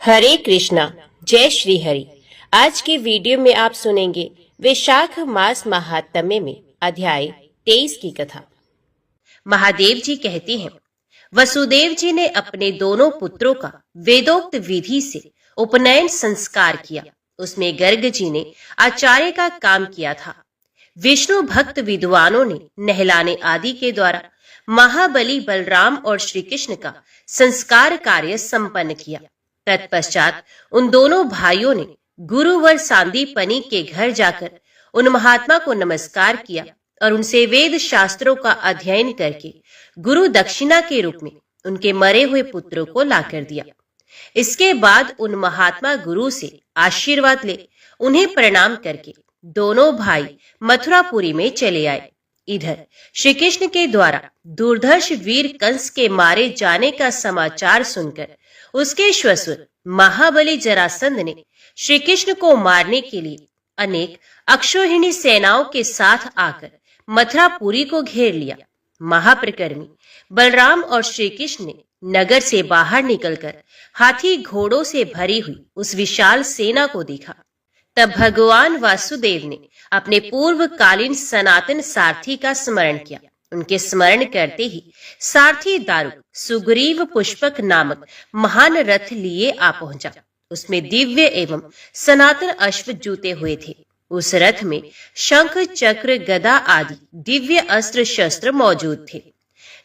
हरे कृष्णा, जय श्री हरि। आज के वीडियो में आप सुनेंगे वैशाख मास महात्म्य में अध्याय 23 की कथा। महादेव जी कहते हैं, वसुदेव जी ने अपने दोनों पुत्रों का वेदोक्त विधि से उपनयन संस्कार किया। उसमें गर्ग जी ने आचार्य का काम किया था। विष्णु भक्त विद्वानों ने नहलाने आदि के द्वारा महाबली बलराम और श्री कृष्ण का संस्कार कार्य संपन्न किया। तत्पश्चात उन दोनों भाइयों ने गुरुवर सांदीपनि के घर जाकर उन महात्मा को नमस्कार किया और उनसे वेद शास्त्रों का अध्ययन करके गुरु दक्षिणा के रूप में उनके मरे हुए पुत्रों को लाकर दिया। इसके बाद उन महात्मा गुरु से आशीर्वाद ले उन्हें प्रणाम करके दोनों भाई मथुरापुरी में चले आए। इधर श्री कृष्ण के द्वारा दुर्धर्ष वीर कंस के मारे जाने का समाचार सुनकर उसके श्वसुर महाबली जरासंध ने श्री कृष्ण को मारने के लिए अनेक अक्षौहिणी सेनाओं के साथ आकर मथुरापुरी को घेर लिया। महाप्रकर्मी बलराम और श्री कृष्ण ने नगर से बाहर निकलकर हाथी घोड़ों से भरी हुई उस विशाल सेना को देखा। तब भगवान वासुदेव ने अपने पूर्वकालीन सनातन सारथी का स्मरण किया। उनके स्मरण करते ही सारथी दारुक सुग्रीव पुष्पक नामक महान रथ लिए आ पहुंचा। उसमें दिव्य एवं सनातन अश्व जूते हुए थे। उस रथ में शंख चक्र गदा आदि दिव्य अस्त्र शस्त्र मौजूद थे।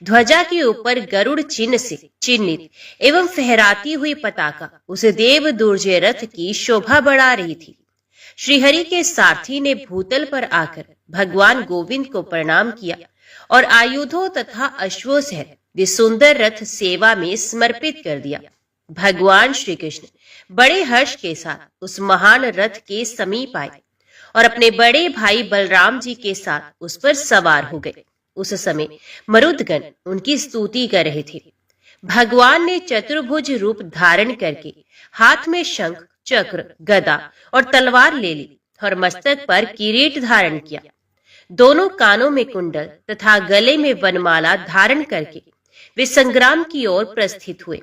ध्वजा के ऊपर गरुड़ चिन्ह से चिन्हित एवं फहराती हुई पताका उस देव दुर्जय रथ की शोभा बढ़ा रही थी। श्रीहरि के सारथी ने भूतल पर आकर भगवान गोविंद को प्रणाम किया और आयुधों तथा अश्वों सहित वे सुंदर रथ सेवा में समर्पित कर दिया। भगवान श्री कृष्ण बड़े हर्ष के साथ उस महान रथ के समीप आए और अपने बड़े भाई बलराम जी के साथ उस पर सवार हो गए। उस समय मरुदगण उनकी स्तुति कर रहे थे। भगवान ने चतुर्भुज रूप धारण करके हाथ में शंख चक्र गदा और तलवार ले ली और मस्तक पर किरीट धारण किया। दोनों कानों में कुंडल तथा गले में वनमाला धारण करके वे संग्राम की ओर प्रस्थित हुए।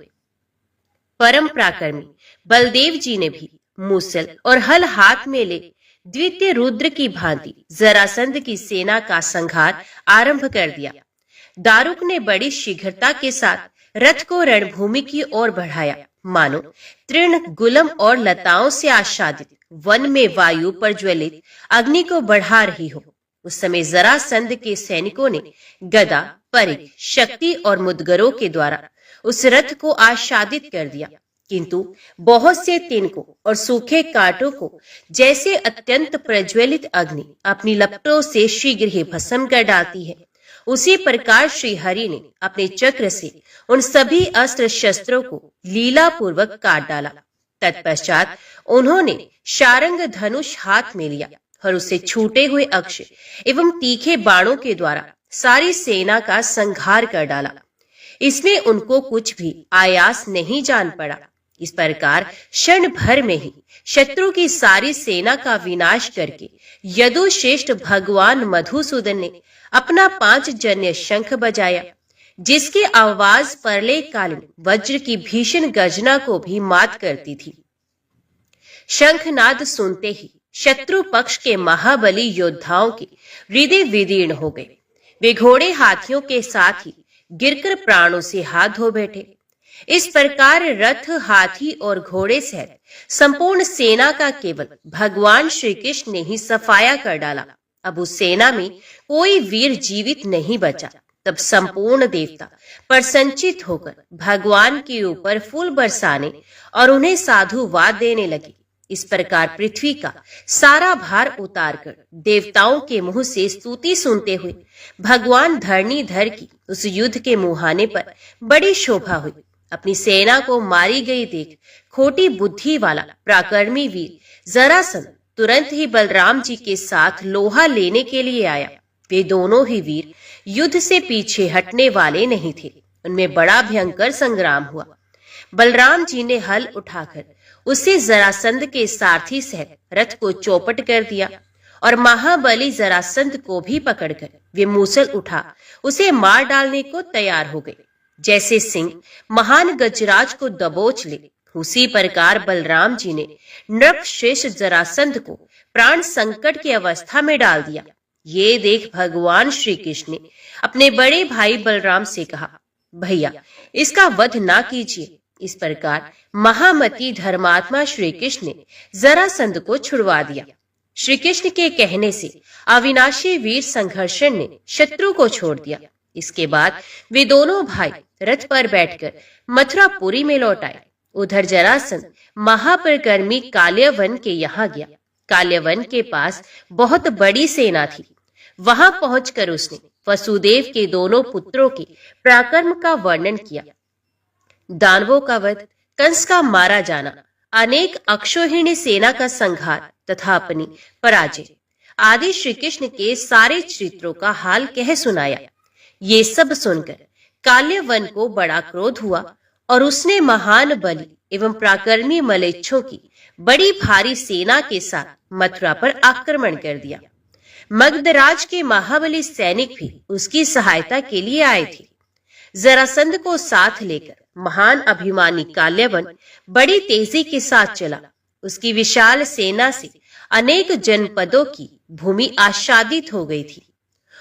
परम पराक्रमी बलदेव जी ने भी मूसल और हल हाथ में ले द्वितीय रुद्र की भांति जरासंध की सेना का संहार आरंभ कर दिया। दारुक ने बड़ी शीघ्रता के साथ रथ को रणभूमि की ओर बढ़ाया, मानो तृण गुलम और लताओं से आच्छादित वन में वायु पर ज्वलित अग्नि को बढ़ा रही हो। उस समय जरासंध के सैनिकों ने गदा, परिघ, शक्ति और मुदगरों के द्वारा उस रथ को आच्छादित कर दिया, किंतु बहुत से तिनकों और सूखे कांटों को जैसे अत्यंत प्रज्वलित अग्नि अपनी लपटों से शीघ्र ही भस्म कर डालती है, उसी प्रकार श्री हरि ने अपने चक्र से उन सभी अस्त्र शस्त्रों को लीला पूर्वक काट डाला। तत्पश्चात उन्होंने शारंग धनुष हाथ में लिया और उससे छूटे हुए अक्ष एवं तीखे बाणों के द्वारा सारी सेना का संहार कर डाला। इसमें उनको कुछ भी आयास नहीं जान पड़ा। इस प्रकार क्षण भर में ही शत्रु की सारी सेना का विनाश करके यदुश्रेष्ठ भगवान मधुसूदन ने अपना 5 जन्य शंख बजाया, जिसकी आवाज प्रलय कालीन वज्र की भीषण गर्जना को भी मात करती थी। शंखनाद सुनते ही शत्रु पक्ष के महाबली योद्धाओं के हृदय विदीर्ण हो गए। वे घोड़े हाथियों के साथ ही गिरकर प्राणों से हाथ धो बैठे। इस प्रकार रथ, हाथी और घोड़े सहित संपूर्ण सेना का केवल भगवान श्री कृष्ण ने ही सफाया कर डाला। अब उस सेना में कोई वीर जीवित नहीं बचा। तब संपूर्ण देवता प्रसन्नचित होकर भगवान के ऊपर फूल बरसाने और उन्हें साधुवाद देने लगे। इस प्रकार पृथ्वी का सारा भार उतारकर देवताओं के मुंह से स्तुति सुनते हुए भगवान धरणीधर की उस युद्ध के मुहाने पर बड़ी शोभा हुई। अपनी सेना को मारी गई देख खोटी बुद्धि वाला पराक्रमी वीर जरासंध तुरंत ही बलराम जी के साथ लोहा लेने के लिए आया। वे दोनों ही वीर युद्ध से पीछे हटने वाले नहीं थे। उनमें बड़ा भयंकर संग्राम हुआ। बलराम जी ने हल उठाकर उसे जरासंध के सारथी सहित रथ को चौपट कर दिया और महाबली जरासंध को भी पकड़कर वे मूसल उठा उसे मार डालने को तैयार हो गए। जैसे सिंह महान गजराज को दबोच ले, उसी प्रकार बलराम जी ने नृपश्रेष्ठ जरासंध को प्राण संकट की अवस्था में डाल दिया। ये देख भगवान श्री कृष्ण ने अपने बड़े भाई बलराम से कहा, भैया इसका वध ना कीजिए। इस प्रकार महामती धर्मात्मा श्री कृष्ण ने जरासंध को छुड़वा दिया। श्री कृष्ण के कहने से अविनाशी वीर संघर्षण ने शत्रु को छोड़ दिया। इसके बाद वे दोनों भाई रथ पर बैठकर मथुरापुरी में लौट आए। उधर जरासंध महापरिक्रमी काल्यवन के यहाँ गया। काल्यवन के पास बहुत बड़ी सेना थी। वहां पहुंचकर उसने वसुदेव के दोनों पुत्रों के पराक्रम का वर्णन किया। दानवों का वध, कंस का मारा जाना, अनेक अक्षौहिणी सेना का संहार तथा अपनी पराजय आदि श्री कृष्ण के सारे चरित्रों का हाल कह सुनाया। ये सब सुनकर काल्यवन को बड़ा क्रोध हुआ और उसने महान बलि एवं पराक्रमी मलेच्छों की बड़ी भारी सेना के साथ मथुरा पर आक्रमण कर दिया। मगधराज के महाबली सैनिक भी उसकी सहायता के लिए आए थे। जरासंध को साथ लेकर महान अभिमानी काल्यवन बड़ी तेजी के साथ चला। उसकी विशाल सेना से अनेक जनपदों की भूमि आच्छादित हो गई थी।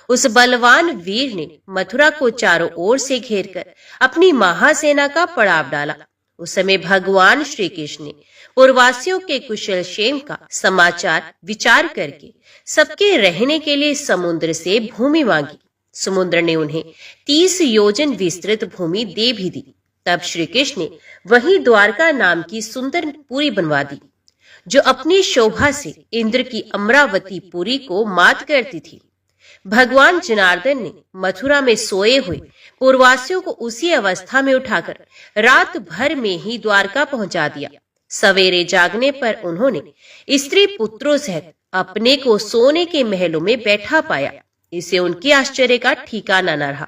उस बलवान वीर ने मथुरा को चारों ओर से घेरकर अपनी महासेना का पड़ाव डाला। उस समय भगवान श्री कृष्ण ने पूर्ववासियों के कुशल क्षेम का समाचार विचार करके सबके रहने के लिए समुद्र से भूमि मांगी। समुद्र ने उन्हें 30 योजन विस्तृत भूमि दे भी दी। तब श्री कृष्ण ने वहीं द्वारका नाम की सुंदर पुरी बनवा दी, जो अपनी शोभा से इंद्र की अमरावती पुरी को मात करती थी। भगवान जनार्दन ने मथुरा में सोए हुए पूर्ववासियों को उसी अवस्था में उठाकर रात भर में ही द्वारका पहुंचा दिया। सवेरे जागने पर उन्होंने स्त्री पुत्रों सहित अपने को सोने के महलों में बैठा पाया। इसे उनके आश्चर्य का ठिकाना न रहा।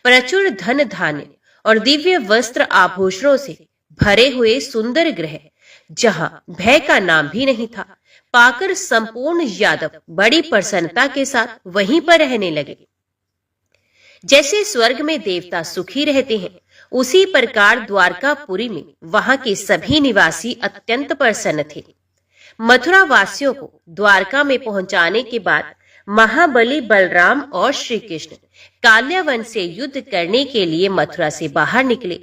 प्रचुर धन धान्य और दिव्य वस्त्र आभूषणों से भरे हुए सुंदर गृह, जहां भय का नाम भी नहीं था, पाकर संपूर्ण यादव बड़ी प्रसन्नता के साथ वहीं पर रहने लगे। जैसे स्वर्ग में देवता सुखी रहते हैं, उसी प्रकार द्वारकापुरी में वहां के सभी निवासी अत्यंत प्रसन्न थे। मथुरा वासियों को द्वारका में पहुंचाने के बाद महाबली बलराम और श्री कृष्ण काल्यवन से युद्ध करने के लिए मथुरा से बाहर निकले।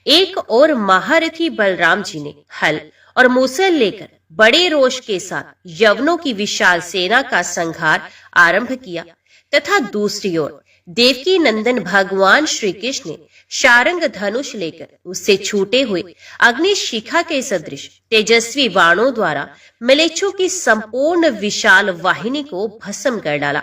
एक और महारथी बलराम जी ने हल और मूसल लेकर बड़े रोष के साथ यवनों की विशाल सेना का संहार आरंभ किया, तथा दूसरी ओर देवकी नंदन भगवान श्री कृष्ण ने शारंग धनुष लेकर उससे छूटे हुए अग्नि शिखा के सदृश तेजस्वी बाणों द्वारा मलेच्छों की संपूर्ण विशाल वाहिनी को भस्म कर डाला।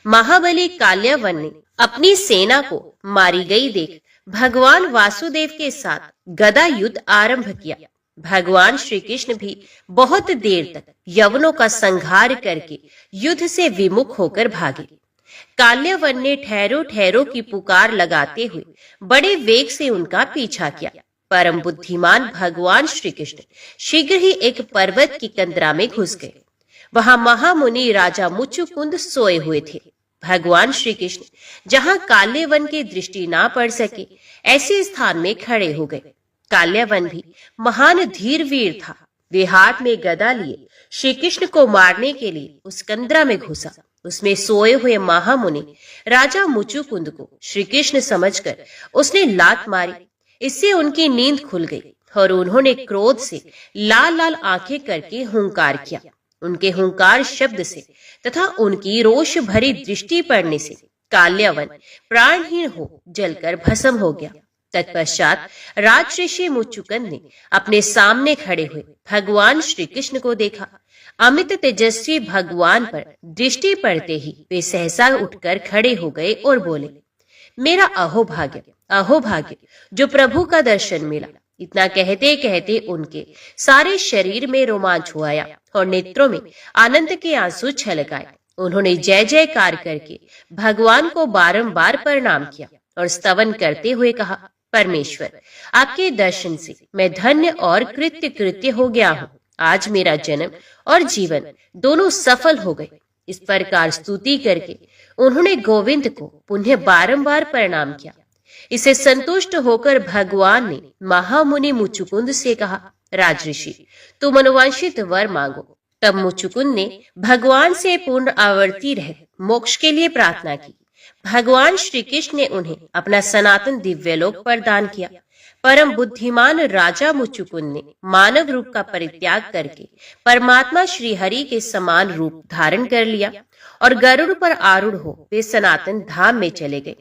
महाबली काल्यवन ने अपनी सेना को मारी गई देख भगवान वासुदेव के साथ गदा युद्ध आरंभ किया। भगवान श्री कृष्ण भी बहुत देर तक यवनों का संहार करके युद्ध से विमुख होकर भागे। काल्यवन ने ठहरो ठहरो की पुकार लगाते हुए बड़े वेग से उनका पीछा किया। परम बुद्धिमान भगवान श्री कृष्ण शीघ्र ही एक पर्वत की कंदरा में घुस गए। वहां महामुनि राजा मुचुकुंद सोए हुए थे। भगवान श्री कृष्ण जहां काल्यवन की दृष्टि ना पड़ सके, ऐसे स्थान में खड़े हो गए। काल्यवन भी महान धीर वीर था। वे हाथ में गदा लिए श्री कृष्ण को मारने के लिए उस कंदरा में घुसा। उसमें सोए हुए महामुनि राजा मुचुकुंद को श्री कृष्ण समझकर उसने लात मारी। इससे उनकी नींद खुल गई और उन्होंने क्रोध से लाल लाल आंखें करके हुंकार किया। उनके हुंकार शब्द से तथा उनकी रोष भरी दृष्टि पड़ने से काल्यवन प्राणहीन हो जलकर भस्म हो गया। तत्पश्चात राजऋषि मुचुकुंद ने अपने सामने खड़े हुए भगवान श्री कृष्ण को देखा। अमित तेजस्वी भगवान पर दृष्टि पड़ते ही वे सहसा उठकर खड़े हो गए और बोले, मेरा अहोभाग्य जो प्रभु का दर्शन मिला। इतना कहते कहते उनके सारे शरीर में रोमांच हुआ और नेत्रों में आनंद के आंसू छलक आए। उन्होंने जय जयकार करके भगवान को बारंबार प्रणाम किया और स्तवन करते हुए कहा, परमेश्वर, आपके दर्शन से मैं धन्य और कृत्य हो गया हूँ। आज मेरा जन्म और जीवन दोनों सफल हो गए। इस प्रकार स्तुति करके उन्होंने गोविंद को पुनः बारंबार प्रणाम किया। इससे संतुष्ट होकर भगवान ने महामुनि मुचुकुंद से कहा, राजऋषि, तुम अनुवांशित वर मांगो। तब मुचुकुंद ने भगवान से पूर्ण आवर्ती रह मोक्ष के लिए प्रार्थना की। भगवान श्री कृष्ण ने उन्हें अपना सनातन दिव्यलोक प्रदान किया। परम बुद्धिमान राजा मुचुकुंद ने मानव रूप का परित्याग करके परमात्मा श्री हरि के समान रूप धारण कर लिया और गरुड़ पर आरूढ़ हो वे सनातन धाम में चले गए।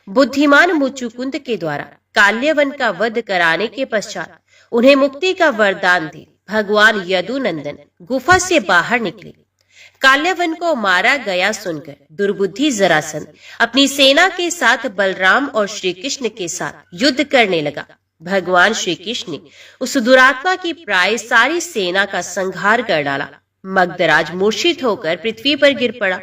बुद्धिमान मुचुकुंद के द्वारा काल्यवन का वध कराने के पश्चात उन्हें मुक्ति का वरदान दे भगवान यदुनंदन गुफा से बाहर निकले। काल्यवन को मारा गया सुनकर दुर्बुद्धि जरासंध अपनी सेना के साथ बलराम और श्री कृष्ण के साथ युद्ध करने लगा। भगवान श्री कृष्ण ने उस दुरात्मा की प्राय सारी सेना का संहार कर डाला। मगधराज मूर्छित होकर पृथ्वी पर गिर पड़ा।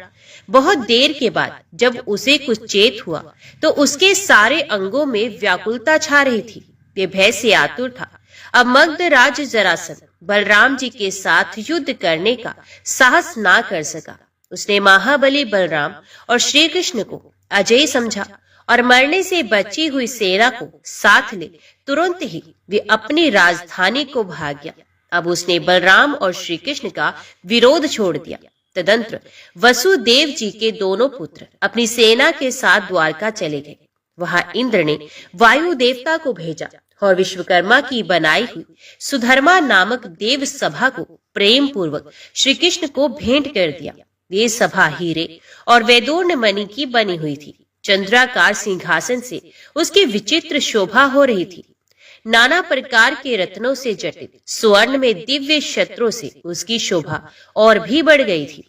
बहुत देर के बाद जब उसे कुछ चेत हुआ तो उसके सारे अंगों में व्याकुलता छा रही थी। वे भय से आतुर था। अब मगधराज जरासंध बलराम जी के साथ युद्ध करने का साहस ना कर सका। उसने महाबली बलराम और श्री कृष्ण को अजय समझा और मरने से बची हुई सेना को साथ ले तुरंत ही वे अपनी राजधानी को भाग गया। अब उसने बलराम और श्री कृष्ण का विरोध छोड़ दिया। तदंतर वसुदेव जी के दोनों पुत्र अपनी सेना के साथ द्वारका चले गए। वहां इंद्र ने वायु देवता को भेजा और विश्वकर्मा की बनाई हुई सुधर्मा नामक देव सभा को प्रेम पूर्वक श्री कृष्ण को भेंट कर दिया। ये सभा हीरे और वैदूर्ण मणि की बनी हुई थी। चंद्राकार सिंहासन से उसकी विचित्र शोभा हो रही थी। नाना प्रकार के रत्नों से जटित स्वर्ण में दिव्य छत्रों से उसकी शोभा और भी बढ़ गई थी।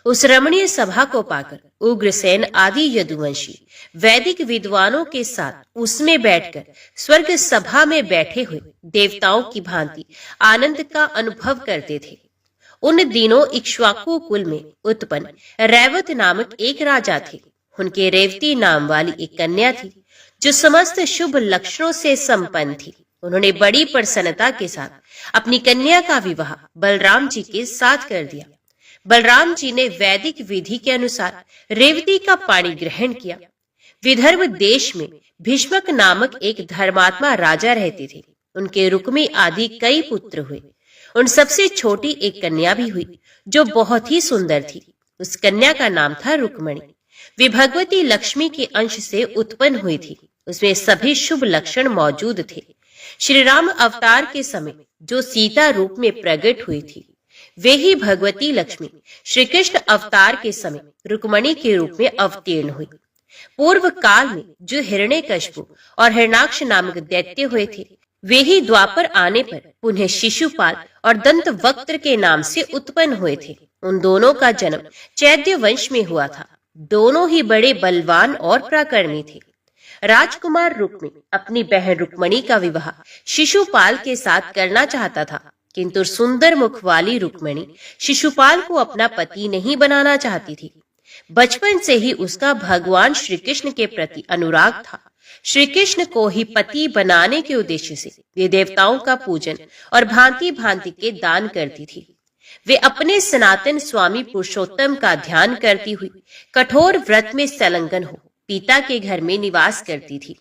उस रमणीय सभा को पाकर उग्रसेन आदि यदुवंशी वैदिक विद्वानों के साथ उसमें बैठकर स्वर्ग सभा में बैठे हुए देवताओं की भांति आनंद का अनुभव करते थे। उन दिनों इक्ष्वाकु कुल में उत्पन्न रैवत नामक एक राजा थे। उनके रेवती नाम वाली एक कन्या थी जो समस्त शुभ लक्षणों से संपन्न थी। उन्होंने बड़ी प्रसन्नता के साथ अपनी कन्या का विवाह बलराम जी के साथ कर दिया। बलराम जी ने वैदिक विधि के अनुसार रेवती का पाणी ग्रहण किया। विदर्भ देश में भीष्मक नामक एक धर्मात्मा राजा रहते थे। उनके रुक्मी आदि कई पुत्र हुए। उन सबसे छोटी एक कन्या भी हुई जो बहुत ही सुंदर थी। उस कन्या का नाम था रुक्मणी। वे भगवती लक्ष्मी के अंश से उत्पन्न हुई थी। उसमें सभी शुभ लक्षण मौजूद थे। श्री राम अवतार के समय जो सीता रूप में प्रकट हुई थी वे ही भगवती लक्ष्मी श्री कृष्ण अवतार के समय रुक्मणी के रूप में अवतीर्ण हुई। पूर्व काल में जो हिरण्यकशिपु और हिरणाक्ष नामक दैत्य हुए थे वे ही द्वापर आने पर पुनः शिशुपाल और दंतवक्त्र के नाम से उत्पन्न हुए थे। उन दोनों का जन्म चैद्य वंश में हुआ था। दोनों ही बड़े बलवान और पराक्रमी थे। राजकुमार रुक्मी अपनी बहन रुक्मणी का विवाह शिशुपाल के साथ करना चाहता था, किंतु सुंदर मुख वाली रुक्मणी शिशुपाल को अपना पति नहीं बनाना चाहती थी। बचपन से ही उसका भगवान श्री कृष्ण के प्रति अनुराग था। श्री कृष्ण को ही पति बनाने के उद्देश्य से वे देवताओं का पूजन और भांति भांति के दान करती थी। वे अपने सनातन स्वामी पुरुषोत्तम का ध्यान करती हुई कठोर व्रत में संलग्न हो पिता के घर में निवास करती थी।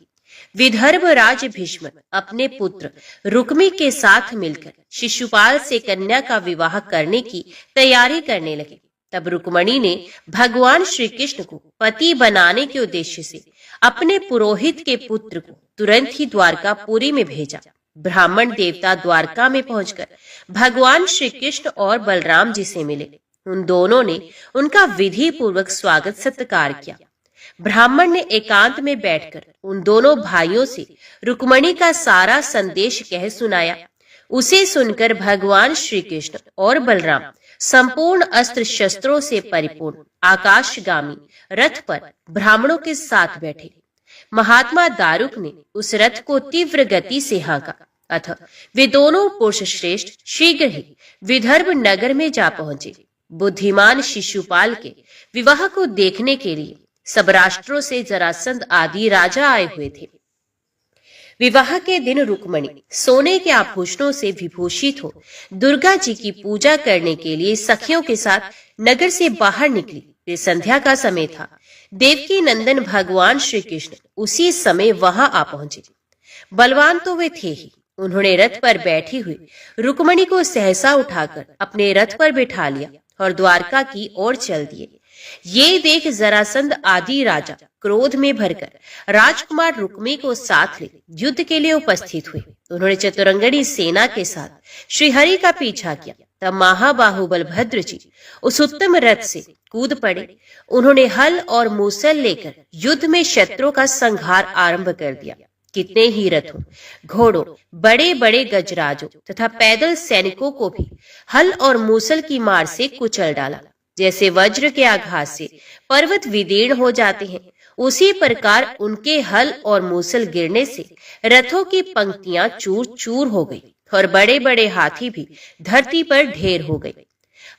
विदर्भ राज भीष्म अपने पुत्र रुक्मी के साथ मिलकर शिशुपाल से कन्या का विवाह करने की तैयारी करने लगे। तब रुक्मणी ने भगवान श्री कृष्ण को पति बनाने के उद्देश्य से अपने पुरोहित के पुत्र को तुरंत ही द्वारकापुरी में भेजा। ब्राह्मण देवता द्वारका में पहुंचकर भगवान श्री कृष्ण और बलराम जी से मिले। उन दोनों ने उनका विधि पूर्वक स्वागत सत्कार किया। ब्राह्मण ने एकांत में बैठकर उन दोनों भाइयों से रुक्मणी का सारा संदेश कह सुनाया। उसे सुनकर भगवान श्री कृष्ण और बलराम संपूर्ण अस्त्र शस्त्रों से परिपूर्ण आकाशगामी रथ पर ब्राह्मणों के साथ बैठे। महात्मा दारुक ने उस रथ को तीव्र गति से हाँका। अतः वे दोनों पुरुष श्रेष्ठ शीघ्र ही विदर्भ नगर में जा पहुंचे। बुद्धिमान शिशुपाल के विवाह को देखने के लिए सब राष्ट्रों से जरासंध आदि राजा आए हुए थे। विवाह के दिन रुक्मणी सोने के आभूषणों से विभूषित हो दुर्गा जी की पूजा करने के लिए सखियों के साथ नगर से बाहर निकली। वे संध्या का समय था। देवकी नंदन भगवान श्री कृष्ण उसी समय वहां आ पहुंचे। बलवान तो वे थे ही। उन्होंने रथ पर बैठी हुई रुक्मणी को सहसा उठाकर अपने रथ पर बिठा लिया और द्वारका की ओर चल दिए। ये देख जरासंध आदि राजा क्रोध में भरकर राजकुमार रुक्मी को साथ ले युद्ध के लिए उपस्थित हुए। उन्होंने चतुरंगनी सेना के साथ श्रीहरि का पीछा किया। तब महाबाहु बलभद्र जी उस उत्तम रथ से कूद पड़े। उन्होंने हल और मूसल लेकर युद्ध में शत्रुओं का संहार आरंभ कर दिया। कितने ही रथों, घोड़ों, बड़े बड़े गजराजों तथा पैदल सैनिकों को भी हल और मूसल की मार से कुचल डाला। जैसे वज्र के आघात से पर्वत विदीर्ण हो जाते हैं, उसी प्रकार उनके हल और मूसल गिरने से रथों की पंक्तियां चूर चूर हो गई और बड़े बड़े हाथी भी धरती पर ढेर हो गए।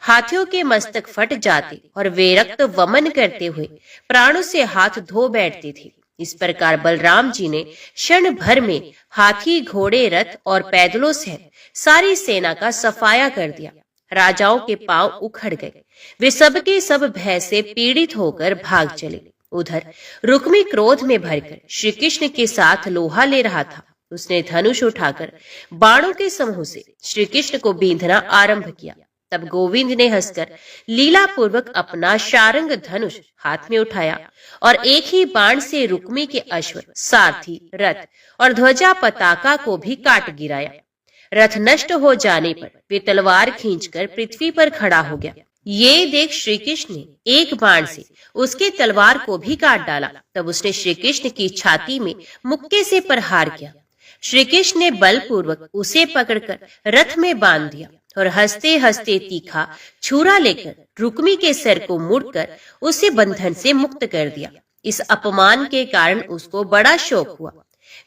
हाथियों के मस्तक फट जाते और वे रक्त वमन करते हुए प्राणों से हाथ धो बैठते थे। इस प्रकार बलराम जी ने क्षण भर में हाथी, घोड़े, रथ और पैदलों सहित सारी सेना का सफाया कर दिया। राजाओं के पांव उखड़ गए। वे सबके सब भय से पीड़ित होकर भाग चले। उधर रुक्मी क्रोध में भरकर श्री कृष्ण के साथ लोहा ले रहा था। उसने धनुष उठाकर बाणों के समूह से श्री कृष्ण को बींधना आरंभ किया। तब गोविंद ने हंसकर लीला पूर्वक अपना शारंग धनुष हाथ में उठाया और एक ही बाण से रुक्मी के अश्व, सारथी, रथ और ध्वजा पताका को भी काट गिराया। रथ नष्ट हो जाने पर वे तलवार खींचकर पृथ्वी पर खड़ा हो गया। ये देख श्री कृष्ण ने एक बाण से उसके तलवार को भी काट डाला। तब उसने श्री कृष्ण की छाती में मुक्के से प्रहार किया। श्री कृष्ण ने बलपूर्वक उसे पकड़कर रथ में बांध दिया और हंसते हंसते तीखा छुरा लेकर रुक्मी के सिर को मुड़कर उसे बंधन से मुक्त कर दिया। इस अपमान के कारण उसको बड़ा शोक हुआ।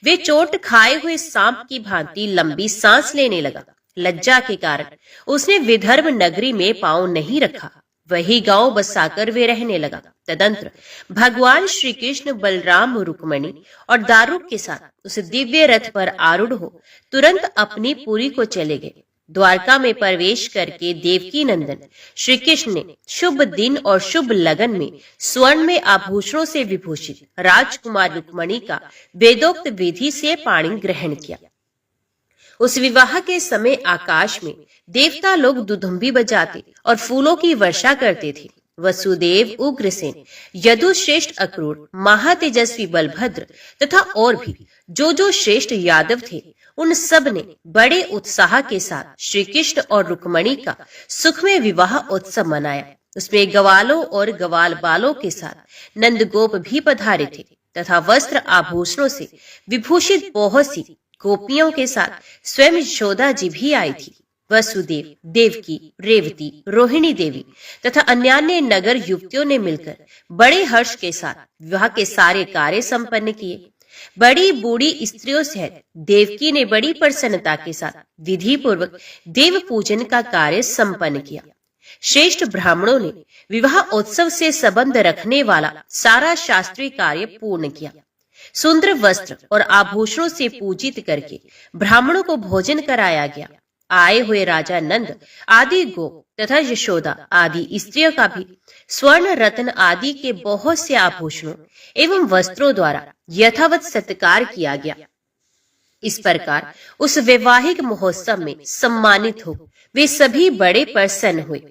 वे चोट खाए हुए सांप की भांति लंबी सांस लेने लगा। लज्जा के कारण उसने विदर्भ नगरी में पांव नहीं रखा। वही गांव बसाकर वे रहने लगा। तदंतर भगवान श्री कृष्ण बलराम, रुक्मणी और दारुक के साथ उस दिव्य रथ पर आरूढ़ हो तुरंत अपनी पुरी को चले गए। द्वारका में प्रवेश करके देवकी नंदन श्री कृष्ण ने शुभ दिन और शुभ लगन में स्वर्ण में आभूषणों से विभूषित राजकुमार रुक्मणी का वेदोक्त विधि से पाणी ग्रहण किया। उस विवाह के समय आकाश में देवता लोग दुधुम्बी बजाते और फूलों की वर्षा करते थे। वसुदेव, उग्रसेन, यदुश्रेष्ठ अक्रूर, महातेजस्वी बलभद्र तथा और भी जो श्रेष्ठ यादव थे, उन सब ने बड़े उत्साह के साथ श्री कृष्ण और रुक्मणी का सुखमय विवाह उत्सव मनाया। उसमें ग्वालों और ग्वाल बालों के साथ नंदगोप भी पधारे थे तथा वस्त्र आभूषणों से विभूषित बहुत सी गोपियों के साथ स्वयं यशोदा जी भी आई थी। वसुदेव, देवकी, रेवती, रोहिणी देवी तथा अन्यान्य नगर युवतियों ने मिलकर बड़े हर्ष के साथ विवाह के सारे कार्य संपन्न किए। बड़ी बूढ़ी स्त्रियों सहित देवकी ने बड़ी प्रसन्नता के साथ विधि पूर्वक देव पूजन का कार्य संपन्न किया। श्रेष्ठ ब्राह्मणों ने विवाह उत्सव से संबंध रखने वाला सारा शास्त्रीय कार्य पूर्ण किया। सुंदर वस्त्र और आभूषणों से पूजित करके ब्राह्मणों को भोजन कराया गया। आए हुए राजा नंद आदि गोप तथा यशोदा आदि स्त्रियों का भी स्वर्ण, रत्न आदि के बहुत से आभूषणों एवं वस्त्रों द्वारा यथावत सत्कार किया गया। इस प्रकार उस वैवाहिक महोत्सव में सम्मानित हो वे सभी बड़े प्रसन्न हुए।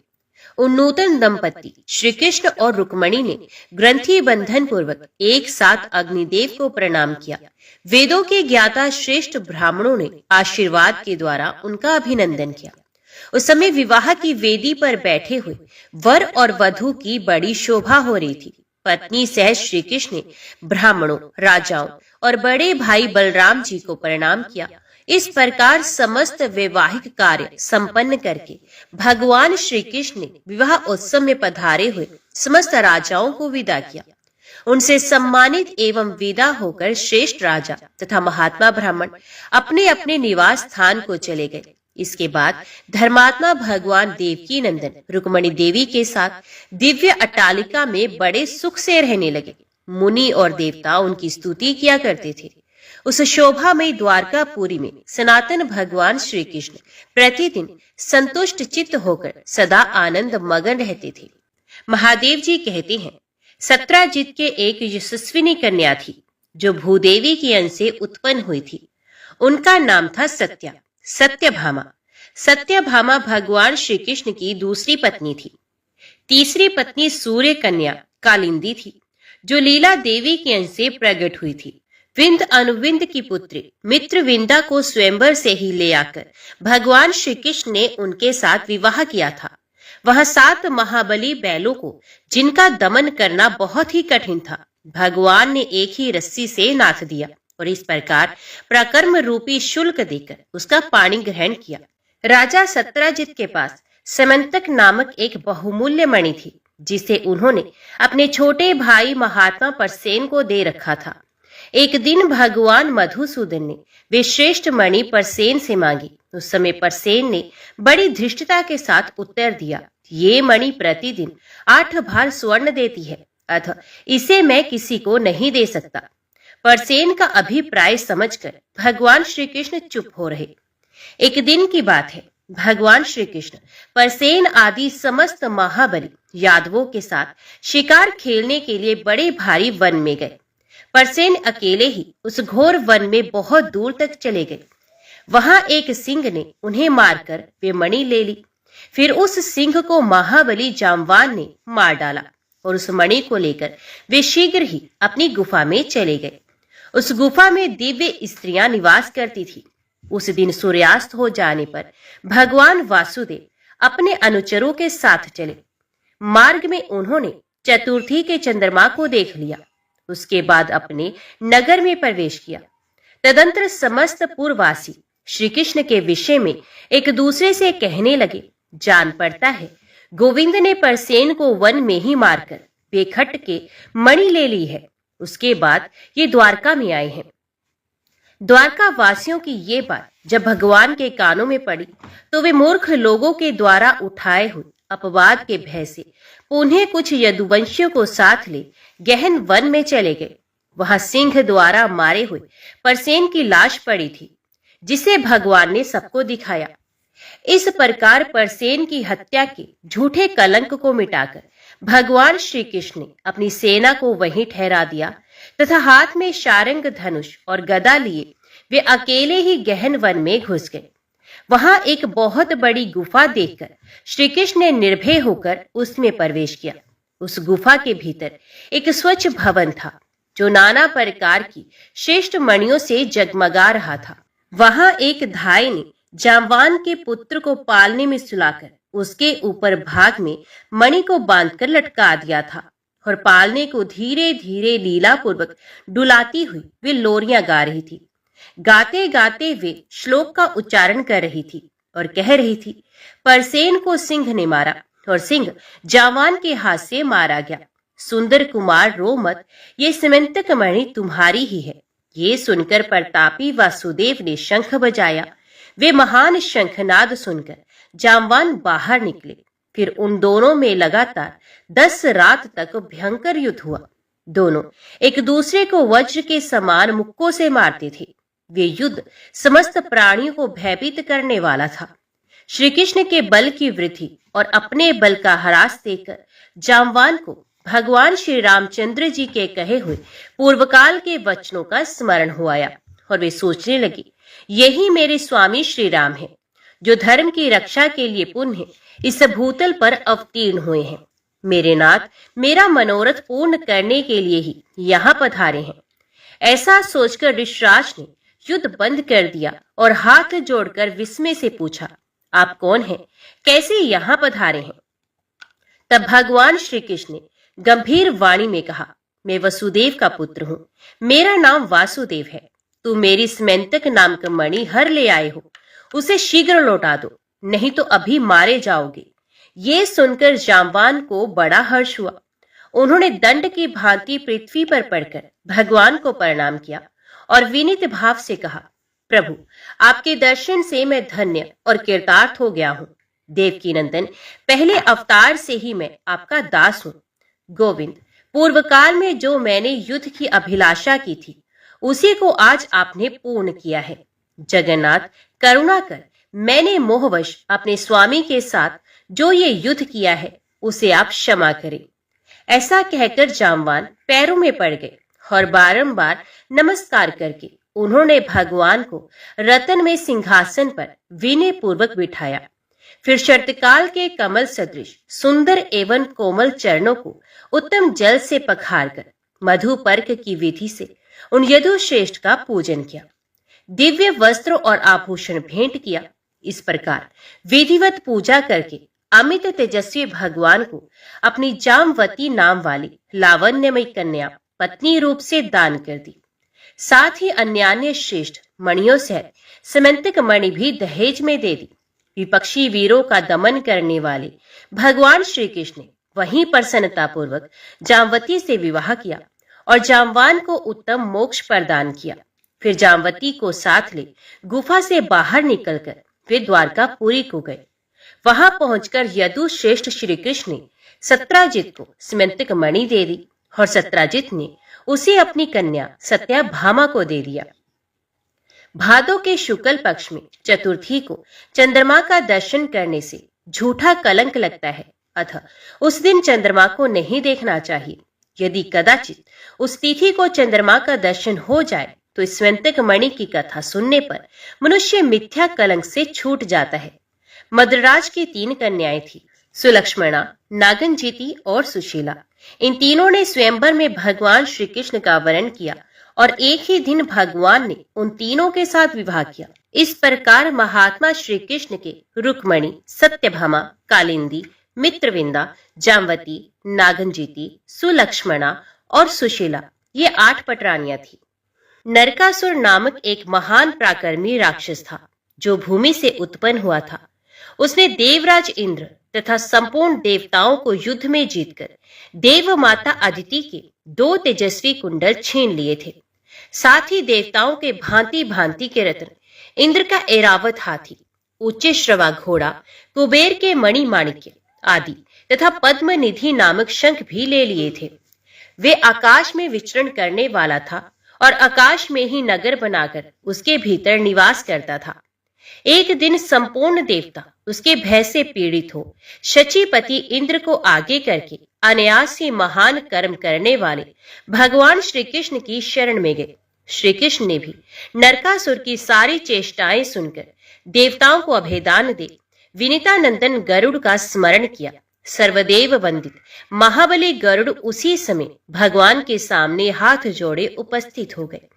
उन नूतन दंपति श्री कृष्ण और रुक्मणी ने ग्रंथि बंधन पूर्वक एक साथ अग्निदेव को प्रणाम किया। वेदों के ज्ञाता श्रेष्ठ ब्राह्मणों ने आशीर्वाद के द्वारा उनका अभिनंदन किया। उस समय विवाह की वेदी पर बैठे हुए वर और वधू की बड़ी शोभा हो रही थी। पत्नी सहित श्री कृष्ण ने ब्राह्मणों, राजाओं और बड़े भाई बलराम जी को प्रणाम किया। इस प्रकार समस्त वैवाहिक कार्य संपन्न करके भगवान श्री कृष्ण ने विवाह उत्सव में पधारे हुए समस्त राजाओं को विदा किया। उनसे सम्मानित एवं विदा होकर श्रेष्ठ राजा तथा महात्मा ब्राह्मण अपने अपने निवास स्थान को चले गए। इसके बाद धर्मात्मा भगवान देवकी नंदन रुक्मणी देवी के साथ दिव्य अट्टालिका में बड़े सुख से रहने लगे। मुनि और देवता उनकी स्तुति किया करते थे। उस शोभामयी द्वारकापुरी में सनातन भगवान श्री कृष्ण प्रतिदिन संतुष्ट चित्त होकर सदा आनंद मगन रहते थे। महादेव जी कहते हैं, सत्राजित के एक यशस्विनी कन्या थी जो भूदेवी की अंश से उत्पन्न हुई थी। उनका नाम था सत्यभामा। सत्यभामा भगवान श्री कृष्ण की दूसरी पत्नी थी। तीसरी पत्नी सूर्य कन्या कालिंदी थी जो लीला देवी के अंश से प्रकट हुई थी। विंद अनुविंद की पुत्री मित्रविंदा को स्वयंवर से ही ले आकर भगवान श्री कृष्ण ने उनके साथ विवाह किया था। वह 7 महाबली बैलों को, जिनका दमन करना बहुत ही कठिन था, भगवान ने एक ही रस्सी से नाथ दिया और इस प्रकार प्रकर्म रूपी शुल्क देकर उसका पानी ग्रहण किया। राजा सत्राजित के पास समंतक नामक एक बहुमूल्य मणि थी, जिसे उन्होंने अपने छोटे भाई महात्मा परसेन को दे रखा था। एक दिन भगवान मधुसूदन ने वे श्रेष्ठ मणि परसेन से मांगी। उस समय परसेन ने बड़ी धृष्टता के साथ उत्तर दिया, ये मणि प्रतिदिन 8 भार स्वर्ण देती है, अतः इसे मैं किसी को नहीं दे सकता। परसेन का अभिप्राय समझकर भगवान श्री कृष्ण चुप हो रहे। एक दिन की बात है, भगवान श्री कृष्ण परसेन आदि समस्त महाबली यादवों के साथ शिकार खेलने के लिए बड़े भारी वन में गए। परसेन अकेले ही उस घोर वन में बहुत दूर तक चले गए। वहां एक सिंह ने उन्हें मारकर वे मणि ले ली। फिर उस सिंह को महाबली जामवान ने मार डाला और उस मणि को लेकर वे शीघ्र ही अपनी गुफा में चले गए। उस गुफा में दिव्य स्त्रियां निवास करती थी। उस दिन सूर्यास्त हो जाने पर भगवान वासुदेव अपने अनुचरों के साथ चले। मार्ग में उन्होंने चतुर्थी के चंद्रमा को देख लिया। उसके बाद अपने नगर में प्रवेश किया। तदंतर समस्त पुरवासी श्री कृष्ण के विषय में एक दूसरे से कहने लगे, जान पड़ता है गोविंद ने परसेन को वन में ही मारकर बेखट के मणि ले ली है। उसके बाद ये द्वारका में आए हैं। द्वारका वासियों की ये बात जब भगवान के कानों में पड़ी तो वे मूर्ख लोगों के द्वारा उठाए हुए अपवाद के भय से उन्हें कुछ यदुवंशियों को साथ ले गहन वन में चले गए। वहां सिंह द्वारा मारे हुए परसेन की लाश पड़ी थी, जिसे भगवान ने सबको दिखाया। इस प्रकार परसेन की हत्या के झूठे कलंक को मिटाकर भगवान श्री कृष्ण ने अपनी सेना को वहीं ठहरा दिया तथा हाथ में शारंग धनुष और गदा लिए वे अकेले ही गहन वन में घुस गए। वहां एक बहुत बड़ी गुफा देखकर श्री कृष्ण ने निर्भय होकर उसमें प्रवेश किया। उस गुफा के भीतर एक स्वच्छ भवन था जो नाना प्रकार की श्रेष्ठ मणियों से जगमगा रहा था। वहां एक धाई ने जामवान के पुत्र को पालने में सुलाकर उसके ऊपर भाग में मणि को बांधकर लटका दिया था और पालने को धीरे धीरे लीला पूर्वक डुलाती हुई वे लोरियां गा रही थी। गाते गाते वे श्लोक का उच्चारण कर रही थी और कह रही थी, परसेन को सिंह ने मारा और सिंह जामवान के हाथ से मारा गया। सुंदर कुमार रो मत, ये समंतक मणि तुम्हारी ही है। ये सुनकर प्रतापी वासुदेव ने शंख बजाया। वे महान शंखनाद सुनकर जामवान बाहर निकले। फिर उन दोनों में लगातार 10 रात तक भयंकर युद्ध हुआ। दोनों एक दूसरे को वज्र के समान मुक्कों से मारते थे। वे युद्ध समस्त प्राणियों को भयभीत करने वाला था। श्री कृष्ण के बल की वृद्धि और अपने बल का ह्रास देखकर जामवान को भगवान श्री रामचंद्र जी के कहे हुए पूर्वकाल के वचनों का स्मरण हो आया और वे सोचने लगे, यही मेरे स्वामी श्री राम है जो धर्म की रक्षा के लिए पुनः इस भूतल पर अवतीर्ण हुए हैं। मेरे नाथ मेरा मनोरथ पूर्ण करने के लिए ही यहाँ पधारे हैं। ऐसा सोचकर ऋषराज ने युद्ध बंद कर दिया और हाथ जोड़कर विस्मय से पूछा, आप कौन हैं? कैसे यहाँ पधारे हैं? तब भगवान श्री कृष्ण ने गंभीर वाणी में कहा, मैं वसुदेव का पुत्र हूँ। मेरा नाम वासुदेव है। तू मेरी समंतक नामक मणि हर ले आए हो, उसे शीघ्र लौटा दो, नहीं तो अभी मारे जाओगे। ये सुनकर जामवान को बड़ा हर्ष हुआ। उन्होंने दंड की भांति पृथ्वी पर पड़कर भगवान को प्रणाम किया और विनीत भाव से कहा, प्रभु आपके दर्शन से मैं धन्य और कृतार्थ हो गया हूँ। देवकी नंदन, पहले अवतार से ही मैं आपका दास हूँ। गोविंद, पूर्व काल में जो मैंने युद्ध की अभिलाषा की थी उसी को आज आपने पूर्ण किया है। जगन्नाथ, करुणा कर मैंने मोहवश अपने स्वामी के साथ जो ये युद्ध किया है उसे आप क्षमा करें। ऐसा कहकर जामवान पैरों में पड़ गए और बारंबार नमस्कार करके उन्होंने भगवान को रतन में सिंहासन पर विनय पूर्वक बिठाया। फिर शरतकाल के कमल सदृश सुंदर एवं कोमल चरणों को उत्तम जल से पखारकर मधुपर्क की विधि से उन यदुश्रेष्ठ का पूजन किया, दिव्य वस्त्र और आभूषण भेंट किया। इस प्रकार विधिवत पूजा करके अमित तेजस्वी भगवान को अपनी जामवती नाम वाली लावण्यमयी कन्या पत्नी रूप से दान कर दी। साथ ही अन्यान्य श्रेष्ठ मणियों सहित समंतक मणि भी दहेज में दे दी। विपक्षी वीरों का दमन करने वाले भगवान श्री कृष्ण ने वहीं प्रसन्नता पूर्वक जामवती से विवाह किया और जामवान को उत्तम मोक्ष प्रदान किया। फिर जामवती को साथ ले गुफा से बाहर निकलकर वे द्वारकापुरी को गए। वहां पहुंचकर यदु श्रेष्ठ श्री कृष्ण ने सत्राजित को समंतक मणि दे दी और सत्राजित ने उसे अपनी कन्या सत्याभामा को दे दिया। भादों के शुक्ल पक्ष में चतुर्थी को चंद्रमा का दर्शन करने से झूठा कलंक लगता है, अतः उस दिन चंद्रमा को नहीं देखना चाहिए। यदि कदाचित उस तिथि को चंद्रमा का दर्शन हो जाए तो इस स्वंतक मणि की कथा सुनने पर मनुष्य मिथ्या कलंक से छूट जाता है। मद्रराज की 3 कन्याएं थी, सुलक्ष्मणा, नागनजीति और सुशीला। इन तीनों ने स्वयंवर में भगवान श्री कृष्ण का वरण किया और एक ही दिन भगवान ने उन तीनों के साथ विवाह किया। इस प्रकार महात्मा श्री कृष्ण के रुक्मणी, सत्यभामा, कालिंदी, मित्रविंदा, जामवती, नागनजीति, सुलक्ष्मणा और सुशीला ये 8 पटरानियां थी। नरकासुर नामक एक महान पराक्रमी राक्षस था जो भूमि से उत्पन्न हुआ था। उसने देवराज इंद्र तथा संपूर्ण देवताओं को युद्ध में जीतकर देव माता अदिति के 2 तेजस्वी कुंडल छीन लिए थे। साथ ही देवताओं के भांति भांति के रत्न, इंद्र का ऐरावत हाथी, उच्च श्रवा घोड़ा, कुबेर के मणि माणिक्य आदि तथा पद्म निधि नामक शंख भी ले लिए थे। वे आकाश में विचरण करने वाला था और आकाश में ही नगर बनाकर उसके भीतर निवास करता था। एक दिन संपूर्ण देवता उसके भय से पीड़ित हो शचीपति इंद्र को आगे करके अनायास से महान कर्म करने वाले भगवान श्री कृष्ण की शरण में गए। श्री कृष्ण ने भी नरकासुर की सारी चेष्टाएं सुनकर देवताओं को अभेदान दे विनीतानंदन गरुड़ का स्मरण किया। सर्वदेव वंदित महाबली गरुड़ उसी समय भगवान के सामने हाथ जोड़े उपस्थित हो गए।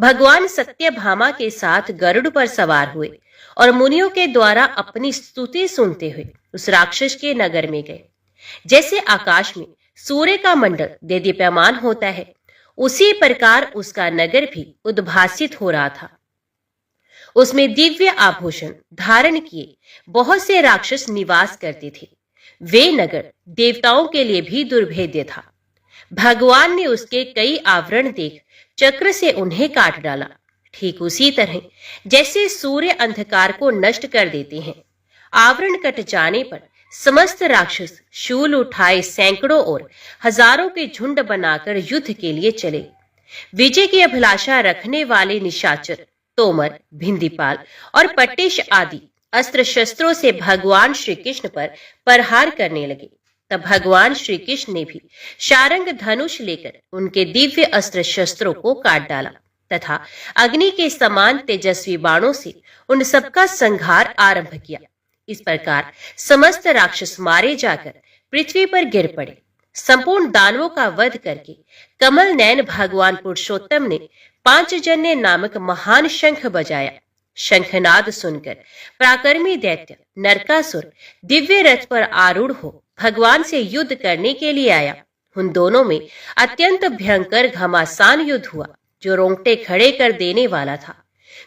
भगवान सत्यभामा के साथ गरुड़ पर सवार हुए और मुनियों के द्वारा अपनी स्तुति सुनते हुए उस राक्षस के नगर में गए। जैसे आकाश में सूर्य का मंडल देदीप्यमान होता है, उसी प्रकार उसका नगर भी उद्भासित हो रहा था। उसमें दिव्य आभूषण धारण किए बहुत से राक्षस निवास करते थे। वे नगर देवताओं के लिए भी दुर्भेद्य था। भगवान ने उसके कई आवरण देख चक्र से उन्हें काट डाला। ठीक उसी तरह जैसे सूर्य अंधकार को नष्ट कर देते हैं, आवरण कट जाने पर समस्त राक्षस शूल उठाए सैकड़ों और हजारों के झुंड बनाकर युद्ध के लिए चले। विजय की अभिलाषा रखने वाले निशाचर, तोमर, भिंदीपाल और पट्टेश आदि अस्त्र शस्त्रों से भगवान श्री कृष्ण पर प्रहार करने लगे। तब भगवान श्री कृष्ण ने भी शारंग धनुष लेकर उनके दिव्य अस्त्र शस्त्रों को काट डाला तथा अग्नि के समान तेजस्वी बाणों से उन सबका संहार आरंभ किया। इस प्रकार समस्त राक्षस मारे जाकर पृथ्वी पर गिर पड़े। संपूर्ण दानवों का वध करके कमल नयन भगवान पुरुषोत्तम ने पांचजन्य नामक महान शंख बजाया। शंखनाद सुनकर पराक्रमी दैत्य नरकासुर दिव्य रथ पर आरूढ़ हो भगवान से युद्ध करने के लिए आया। उन दोनों में अत्यंत भयंकर घमासान युद्ध हुआ जो रोंगटे खड़े कर देने वाला था।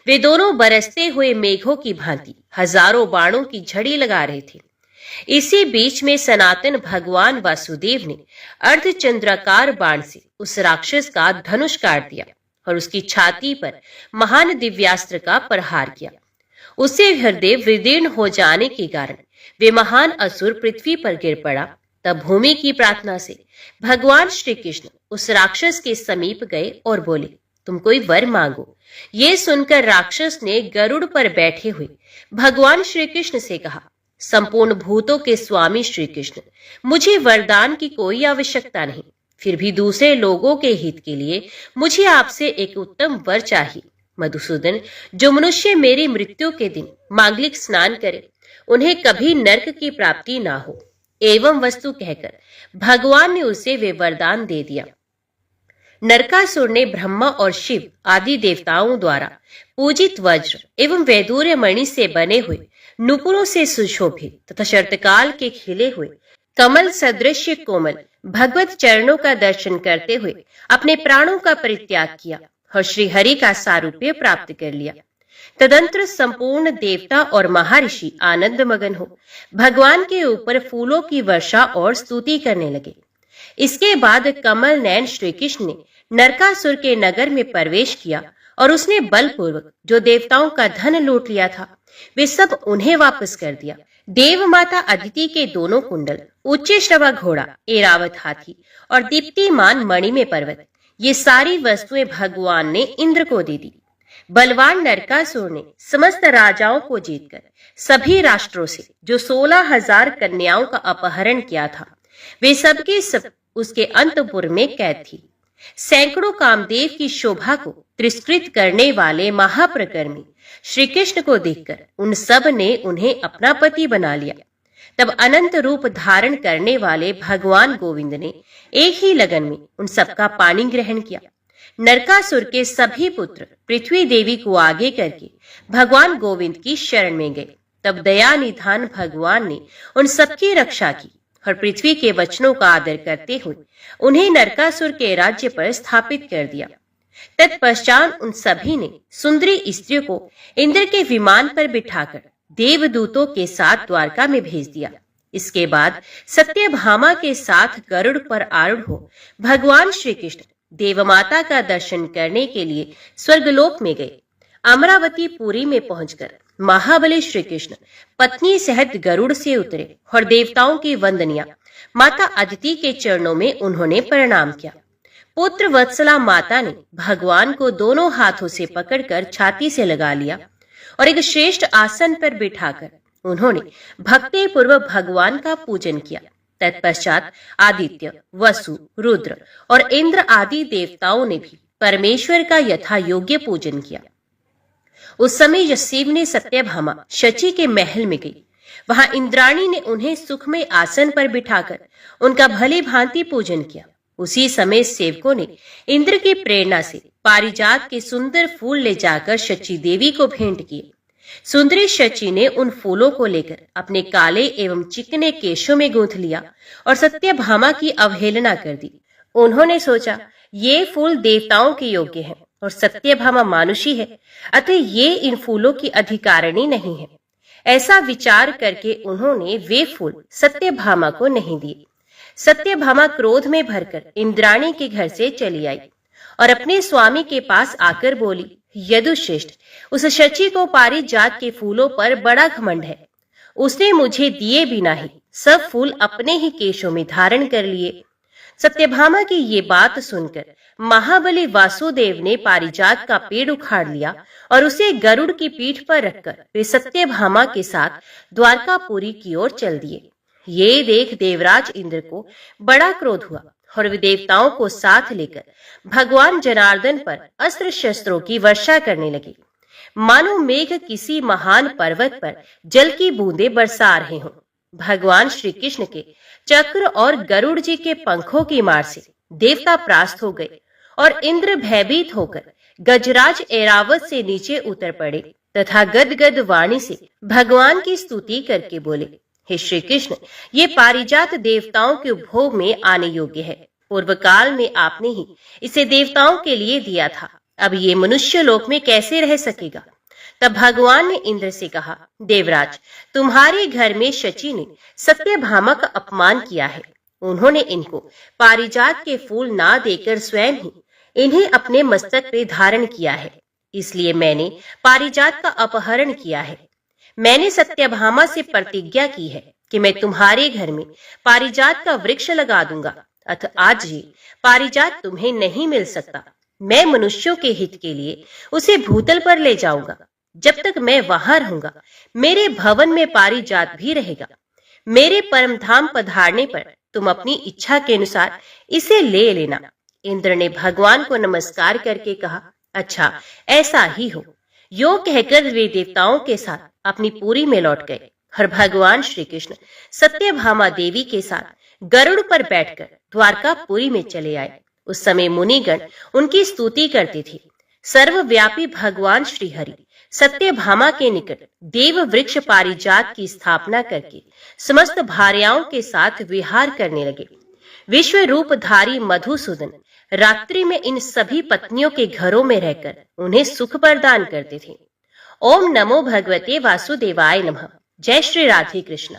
वे दोनों बरसते हुए मेघों की भांति हजारों बाणों की झड़ी लगा रहे थे। इसी बीच में सनातन भगवान वासुदेव ने अर्धचंद्राकार बाण से उस राक्षस का धनुष काट दिया और उसकी छाती पर महान दिव्यास्त्र का प्रहार किया। उससे हृदय विदीर्ण हो जाने के कारण वे महान असुर पृथ्वी पर गिर पड़ा। तब भूमि की प्रार्थना से भगवान श्री कृष्ण उस राक्षस के समीप गए और बोले, तुम कोई वर मांगो। ये सुनकर राक्षस ने गरुड़ पर बैठे हुए भगवान श्री कृष्ण से कहा, संपूर्ण भूतों के स्वामी श्री कृष्ण, मुझे वरदान की कोई आवश्यकता नहीं, फिर भी दूसरे लोगों के हित के लिए मुझे आपसे एक उत्तम वर चाहिए। मधुसूदन, जो मनुष्य मेरी मृत्यु के दिन मांगलिक स्नान करे, उन्हें कभी नरक की प्राप्ति ना हो। एवं वस्तु कहकर भगवान ने उसे वे वरदान दे दिया। नरकासुर ने ब्रह्मा और शिव आदि देवताओं द्वारा पूजित वज्र एवं वैदूर्य मणि से बने हुए नुपुरों से सुशोभित तथा शरतकाल के खिले हुए कमल सदृश कोमल भगवत चरणों का दर्शन करते हुए अपने प्राणों का परित्याग किया और श्री हरि का सारूप्य प्राप्त कर लिया। तदंतर संपूर्ण देवता और महर्षि आनंद मगन हो भगवान के ऊपर फूलों की वर्षा और स्तुति करने लगे। इसके बाद कमल नयन श्री कृष्ण ने नरकासुर के नगर में प्रवेश किया और उसने बलपूर्वक जो देवताओं का धन लूट लिया था वे सब उन्हें वापस कर दिया। देव माता अदिति के दोनों कुंडल, उच्च श्रवा घोड़ा, एरावत हाथी और दीप्तिमान मणिमय पर्वत, ये सारी वस्तुएं भगवान ने इंद्र को दे दी। बलवान नरकासुर ने समस्त राजाओं को जीतकर सभी राष्ट्रों से जो 16,000 कन्याओं का अपहरण किया था, वे सबके सब उसके अंतपुर में कैद थी। सैकड़ों कामदेव की शोभा को तिरस्कृत करने वाले महाप्रकर्मी श्री कृष्ण को देखकर उन सब ने उन्हें अपना पति बना लिया। तब अनंत रूप धारण करने वाले भगवान गोविंद ने एक ही लगन में उन सबका पानी ग्रहण किया। नरकासुर के सभी पुत्र पृथ्वी देवी को आगे करके भगवान गोविंद की शरण में गए। तब दया निधान भगवान ने उन सबकी रक्षा की और पृथ्वी के वचनों का आदर करते हुए उन्हें नरकासुर के राज्य पर स्थापित कर दिया। तत्पश्चात उन सभी ने सुंदरी स्त्रियों को इंद्र के विमान पर बिठाकर देवदूतों के साथ द्वारका में भेज दिया। इसके बाद सत्यभामा के साथ गरुड़ पर आरूढ़ हो भगवान श्री कृष्ण देवमाता का दर्शन करने के लिए स्वर्गलोक में गए। अमरावती पुरी में पहुंचकर महाबली श्री कृष्ण पत्नी सहित गरुड़ से उतरे और देवताओं की वंदनिया माता अदिति के चरणों में उन्होंने प्रणाम किया। पुत्र वत्सला माता ने भगवान को दोनों हाथों से पकड़कर छाती से लगा लिया और एक श्रेष्ठ आसन पर बिठाकर उन्होंने भक्ति पूर्वक भगवान का पूजन किया। तत्पश्चात आदित्य, वसु, रुद्र और इंद्र आदि देवताओं ने भी परमेश्वर का यथा योग्य पूजन किया। उस समय शिव ने सत्यभामा शची के महल में गई। वहां इंद्राणी ने उन्हें सुखमय आसन पर बिठाकर उनका भली भांति पूजन किया। उसी समय सेवकों ने इंद्र की प्रेरणा से पारिजात के सुंदर फूल ले जाकर शची देवी को भेंट किए। सुंदरी शची ने उन फूलों को लेकर अपने काले एवं चिकने केशों में गूंथ लिया और सत्यभामा की अवहेलना कर दी। उन्होंने सोचा, ये फूल देवताओं के योग्य हैं और सत्यभामा मानुषी है, अतः ये इन फूलों की अधिकारिणी नहीं है। ऐसा विचार करके उन्होंने वे फूल सत्यभामा को नहीं दिए। सत्यभामा क्रोध में भरकर इंद्राणी के घर से चली आई और अपने स्वामी के पास आकर बोली, यदुश्रेष्ठ, उस शची को पारिजात के फूलों पर बड़ा घमंड है। उसने मुझे दिए बिना ही सब फूल अपने ही केशों में धारण कर लिए। सत्यभामा की ये बात सुनकर महाबली वासुदेव ने पारिजात का पेड़ उखाड़ लिया और उसे गरुड़ की पीठ पर रखकर वे सत्यभामा के साथ द्वारकापुरी की ओर चल दिए। ये देख देवराज इंद्र को बड़ा क्रोध हुआ और वे देवताओं को साथ लेकर भगवान जनार्दन पर अस्त्र शस्त्रों की वर्षा करने लगे, मानो मेघ किसी महान पर्वत पर जल की बूंदें बरसा रहे हों। भगवान श्री कृष्ण के चक्र और गरुड़ जी के पंखों की मार से देवता परास्त हो गए और इंद्र भयभीत होकर गजराज ऐरावत से नीचे उतर पड़े तथा गदगद वाणी से भगवान की स्तुति करके बोले, हे श्री कृष्ण, ये पारिजात देवताओं के उपभोग में आने योग्य है। पूर्व काल में आपने ही इसे देवताओं के लिए दिया था, अब ये मनुष्य लोक में कैसे रह सकेगा। तब भगवान ने इंद्र से कहा, देवराज, तुम्हारे घर में शची ने सत्यभामा का अपमान किया है। उन्होंने इनको पारिजात के फूल ना देकर स्वयं ही इन्हें अपने मस्तक पे धारण किया है, इसलिए मैंने पारिजात का अपहरण किया है। मैंने सत्यभामा से प्रतिज्ञा की है कि मैं तुम्हारे घर में पारिजात का वृक्ष लगा दूंगा, अतः आज ही पारिजात तुम्हें नहीं मिल सकता। मैं मनुष्यों के हित के लिए उसे भूतल पर ले जाऊंगा। जब तक मैं वहां रहूंगा मेरे भवन में पारिजात भी रहेगा। मेरे परम धाम पधारने पर तुम अपनी इच्छा के अनुसार इसे ले लेना। इंद्र ने भगवान को नमस्कार करके कहा, अच्छा ऐसा ही हो। यो कहकर वे देवताओं के साथ अपनी पुरी में लौट गए और भगवान श्री कृष्ण सत्यभामा देवी के साथ गरुड़ पर बैठकर द्वारकापुरी में चले आए। उस समय मुनिगण उनकी स्तुति करते थे। सर्वव्यापी भगवान श्री हरि सत्यभामा के निकट देव वृक्ष पारिजात की स्थापना करके समस्त भार्याओं के साथ विहार करने लगे। विश्व रूपधारी मधुसूदन रात्रि में इन सभी पत्नियों के घरों में रहकर उन्हें सुख प्रदान करते थे। ओम नमो भगवते वासुदेवाय नमः। जय श्री राधे कृष्ण।